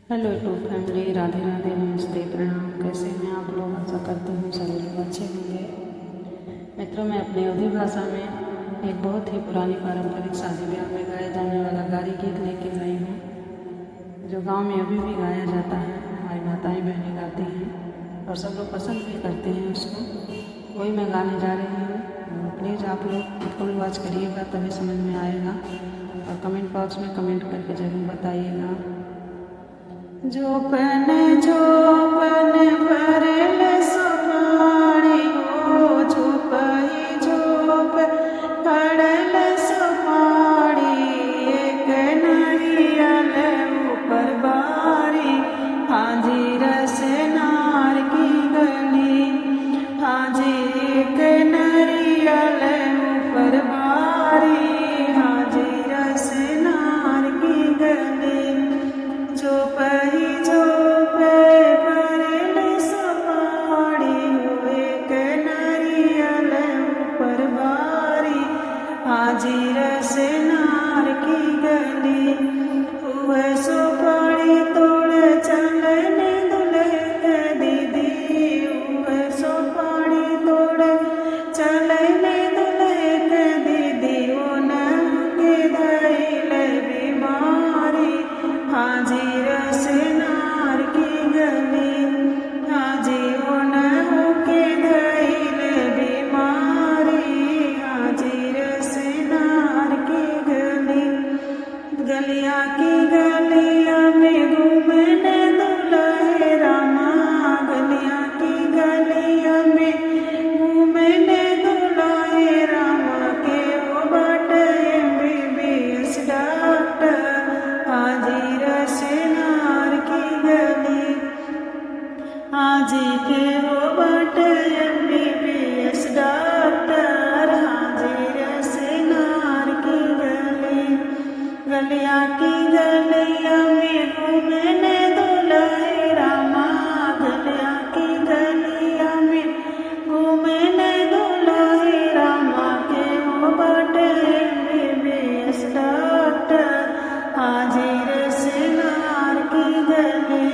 Hello YouTube family, Radhe Radhe, नमस्ते, प्रणाम। कैसे हैं आप लोग? आशा करते हैं सभी लोग अच्छे होंगे। मित्रों, मैं अपनी अवधी भाषा में एक बहुत ही पुरानी पारंपरिक शादी ब्याह में गाया जाने वाला गारी गीत लेके आई हूँ, जो गांव में अभी भी गाया जाता है। हमारी माताएं बहनें गाती हैं और सब लोग पसंद भी करते हैं उसको। वही मैं गाने जा रही हूँ। प्लीज़ आप लोग फुल वॉच करिएगा, तभी समझ में आएगा। और कमेंट बॉक्स में कमेंट करके ज़रूर बताइएगा। जोपन भरल सुपारी हो, झोपई झोप पड़ल सुपारी। एक नारियल ऊपर बारी, हाजी रस नार की गली। हाजी एक नारियल ऊपर बारी, हाजी रस नार की गली। झोपई झोपे भरल सुपारी हो, एक नारियल ऊपर बारी, हाजी रस नार की गली। वह सुपारी तोड़ चलन दुल्हे के दीदी। वह सुपारी तोड़ चलन दुल्हे के दीदी। वो नम के धैल बीमारी, हाजी रस नार की गली। हाजी वो नम के धैल बीमारी, हाजी रस नार की गली। गलिया की गलिया में घूमने दुल्हे रामा। गलिया की गलिया में घूमने दुल्हे रामा के वो बाटे MBBS डॉक्टर, हाजी रस नार की गली। हाजी के वो बाटे MBBS डॉक्टर, हाजी रस नार की गली। गलिया की गलिया में घूमने दुल्हे रामा। गलिया की गलिया में घूमने दुल्हे रामा के वो बाटे MBBS डॉक्टर, हाजी रस नार की गली।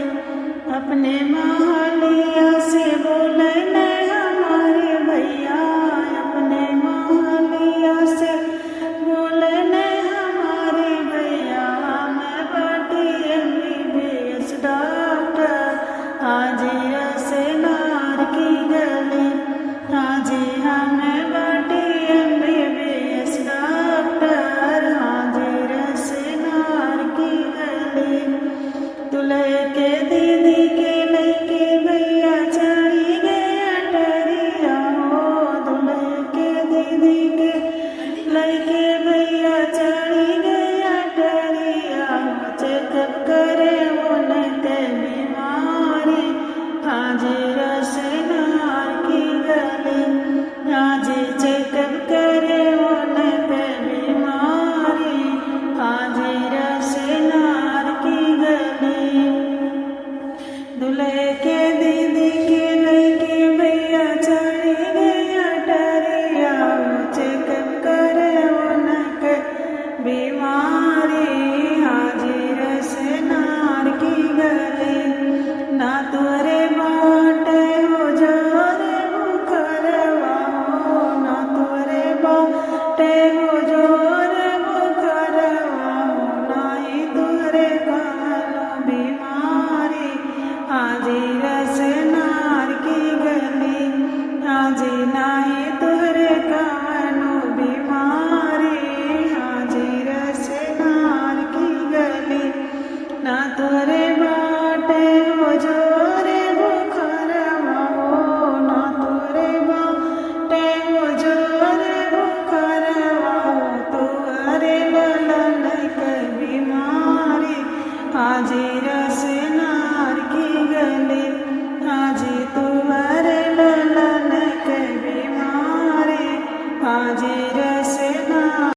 अपने महलिया से बोले न हमारे भैया। अपने महलिया से बोले न हमारे भैया। मैं बाटी MBBS डॉक्टर, हाजी रस नार की गली। हाजी हमें बाटी MBBS डॉक्टर, हाजी रस नार की गली। दुल्हे के दीदी के लइके भैया चढ़ी गया टरिया हो। दुल्हे के दीदी के लइके भैया चढ़ी गया टरिया हो। चेकअप करे उनके बीमारी, हाजी रस नार की गली। हाजी चेकअप करे उनके बीमारी, हाजी रस नार की गली। दुल्हे के दीदी के लइके भैया चढ़ी गया टरिया हो। चेकअप करे उनके बीमारी, हाजी रस नार की गली। ना तोरे बाटे हो जोरे बुखरवा हो। ना तोरे बाटे हो जोरे बुखरवा हो। ना ही तोरे कानो बीमारी, हाजी रस नार की गली। हाजी नाही तोरे कानो बीमारी, हाजी रस नार की गली। ना तोरे बाटे हो जोरे बुखरवा हो। ना तोरे बाटे हो जोरे बुखरवा हो। तोरे ललन के बीमारी, हाजी रस नार की गली। हाजी तुहरे ललन के बीमारी, हाजी